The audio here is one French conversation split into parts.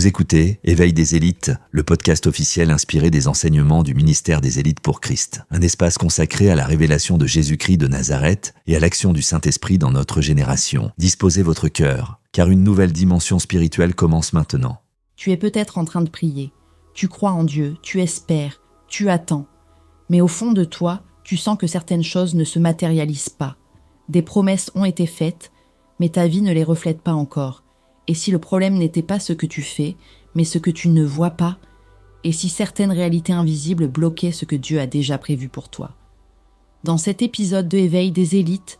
Vous écoutez Éveil des élites, le podcast officiel inspiré des enseignements du ministère des élites pour Christ. Un espace consacré à la révélation de Jésus-Christ de Nazareth et à l'action du Saint-Esprit dans notre génération. Disposez votre cœur, car une nouvelle dimension spirituelle commence maintenant. Tu es peut-être en train de prier. Tu crois en Dieu, tu espères, tu attends. Mais au fond de toi, tu sens que certaines choses ne se matérialisent pas. Des promesses ont été faites, mais ta vie ne les reflète pas encore. Et si le problème n'était pas ce que tu fais, mais ce que tu ne vois pas, et si certaines réalités invisibles bloquaient ce que Dieu a déjà prévu pour toi. Dans cet épisode de Éveil des élites,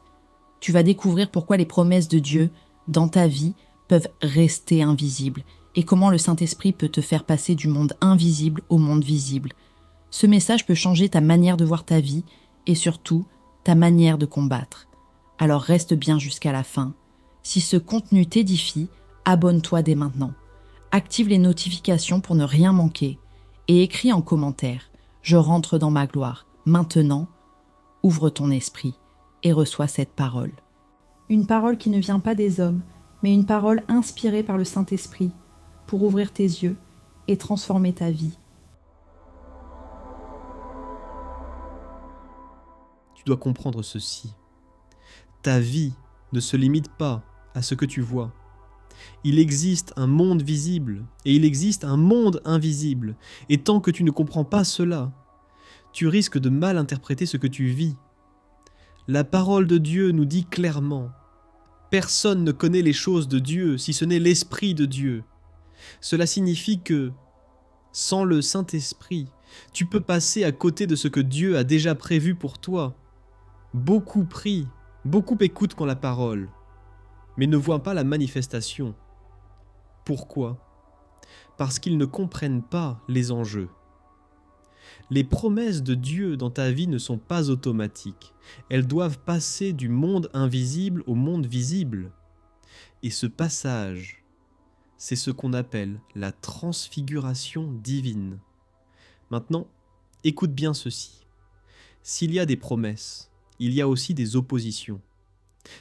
tu vas découvrir pourquoi les promesses de Dieu dans ta vie peuvent rester invisibles et comment le Saint-Esprit peut te faire passer du monde invisible au monde visible. Ce message peut changer ta manière de voir ta vie et surtout ta manière de combattre. Alors reste bien jusqu'à la fin. Si ce contenu t'édifie, abonne-toi dès maintenant. Active les notifications pour ne rien manquer et écris en commentaire « Je rentre dans ma gloire ». Maintenant, ouvre ton esprit et reçois cette parole. Une parole qui ne vient pas des hommes, mais une parole inspirée par le Saint-Esprit pour ouvrir tes yeux et transformer ta vie. Tu dois comprendre ceci. Ta vie ne se limite pas à ce que tu vois. Il existe un monde visible et il existe un monde invisible. Et tant que tu ne comprends pas cela, tu risques de mal interpréter ce que tu vis. La parole de Dieu nous dit clairement: personne ne connaît les choses de Dieu si ce n'est l'Esprit de Dieu. Cela signifie que, sans le Saint-Esprit, tu peux passer à côté de ce que Dieu a déjà prévu pour toi. Beaucoup prient, beaucoup écoutent la parole, mais ne voient pas la manifestation. Pourquoi ? Parce qu'ils ne comprennent pas les enjeux. Les promesses de Dieu dans ta vie ne sont pas automatiques. Elles doivent passer du monde invisible au monde visible. Et ce passage, c'est ce qu'on appelle la transfiguration divine. Maintenant, écoute bien ceci. S'il y a des promesses, il y a aussi des oppositions.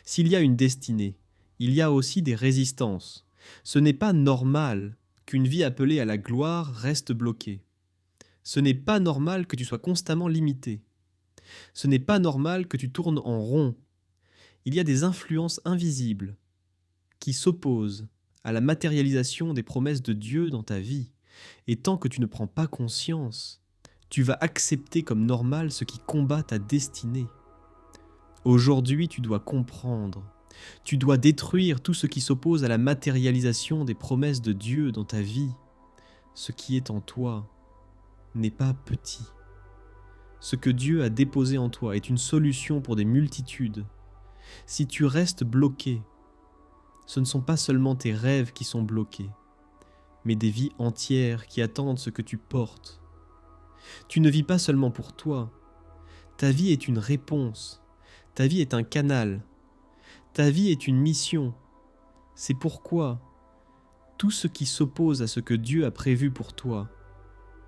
S'il y a une destinée, il y a aussi des résistances. Ce n'est pas normal qu'une vie appelée à la gloire reste bloquée. Ce n'est pas normal que tu sois constamment limité. Ce n'est pas normal que tu tournes en rond. Il y a des influences invisibles qui s'opposent à la matérialisation des promesses de Dieu dans ta vie. Et tant que tu ne prends pas conscience, tu vas accepter comme normal ce qui combat ta destinée. Aujourd'hui, tu dois comprendre. Tu dois détruire tout ce qui s'oppose à la matérialisation des promesses de Dieu dans ta vie. Ce qui est en toi n'est pas petit. Ce que Dieu a déposé en toi est une solution pour des multitudes. Si tu restes bloqué, ce ne sont pas seulement tes rêves qui sont bloqués, mais des vies entières qui attendent ce que tu portes. Tu ne vis pas seulement pour toi. Ta vie est une réponse. Ta vie est un canal. Ta vie est une mission. C'est pourquoi tout ce qui s'oppose à ce que Dieu a prévu pour toi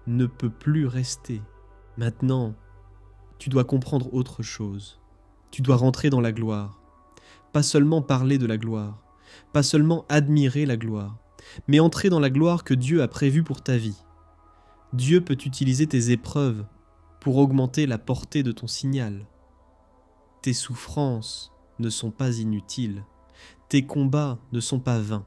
ne peut plus rester. Maintenant, tu dois comprendre autre chose. Tu dois rentrer dans la gloire. Pas seulement parler de la gloire, pas seulement admirer la gloire, mais entrer dans la gloire que Dieu a prévue pour ta vie. Dieu peut utiliser tes épreuves pour augmenter la portée de ton signal. Tes souffrances ne sont pas inutiles. Tes combats ne sont pas vains.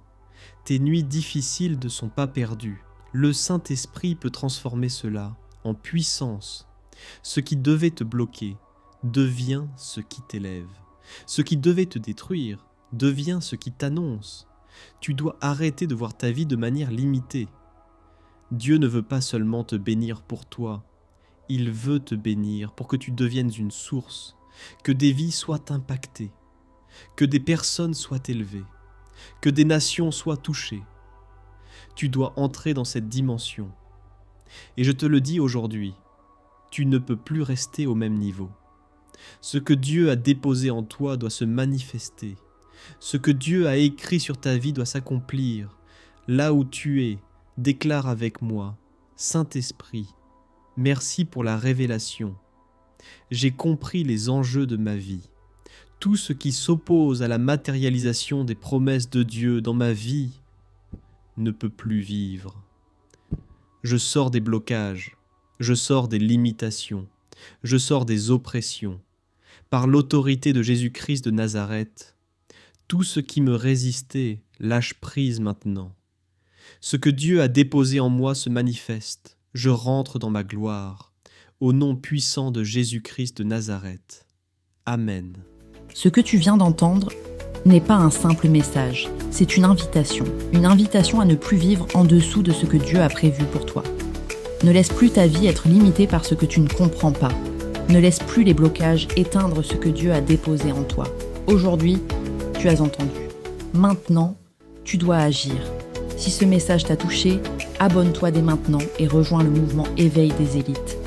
Tes nuits difficiles ne sont pas perdues. Le Saint-Esprit peut transformer cela en puissance. Ce qui devait te bloquer devient ce qui t'élève. Ce qui devait te détruire devient ce qui t'annonce. Tu dois arrêter de voir ta vie de manière limitée. Dieu ne veut pas seulement te bénir pour toi. Il veut te bénir pour que tu deviennes une source, que des vies soient impactées, que des personnes soient élevées, que des nations soient touchées. Tu dois entrer dans cette dimension. Et je te le dis aujourd'hui, tu ne peux plus rester au même niveau. Ce que Dieu a déposé en toi doit se manifester. Ce que Dieu a écrit sur ta vie doit s'accomplir. Là où tu es, déclare avec moi, Saint-Esprit, merci pour la révélation. J'ai compris les enjeux de ma vie. Tout ce qui s'oppose à la matérialisation des promesses de Dieu dans ma vie ne peut plus vivre. Je sors des blocages, je sors des limitations, je sors des oppressions. Par l'autorité de Jésus-Christ de Nazareth, tout ce qui me résistait lâche prise maintenant. Ce que Dieu a déposé en moi se manifeste. Je rentre dans ma gloire. Au nom puissant de Jésus-Christ de Nazareth. Amen. Ce que tu viens d'entendre n'est pas un simple message, c'est une invitation à ne plus vivre en dessous de ce que Dieu a prévu pour toi. Ne laisse plus ta vie être limitée par ce que tu ne comprends pas. Ne laisse plus les blocages éteindre ce que Dieu a déposé en toi. Aujourd'hui, tu as entendu. Maintenant, tu dois agir. Si ce message t'a touché, abonne-toi dès maintenant et rejoins le mouvement Éveil des élites.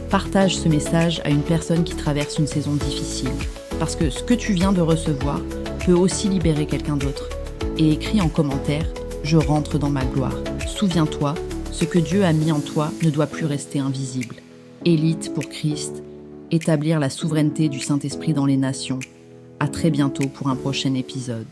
Partage ce message à une personne qui traverse une saison difficile, parce que ce que tu viens de recevoir peut aussi libérer quelqu'un d'autre. Et écris en commentaire « Je rentre dans ma gloire ». Souviens-toi, ce que Dieu a mis en toi ne doit plus rester invisible. Élite pour Christ, établir la souveraineté du Saint-Esprit dans les nations. À très bientôt pour un prochain épisode.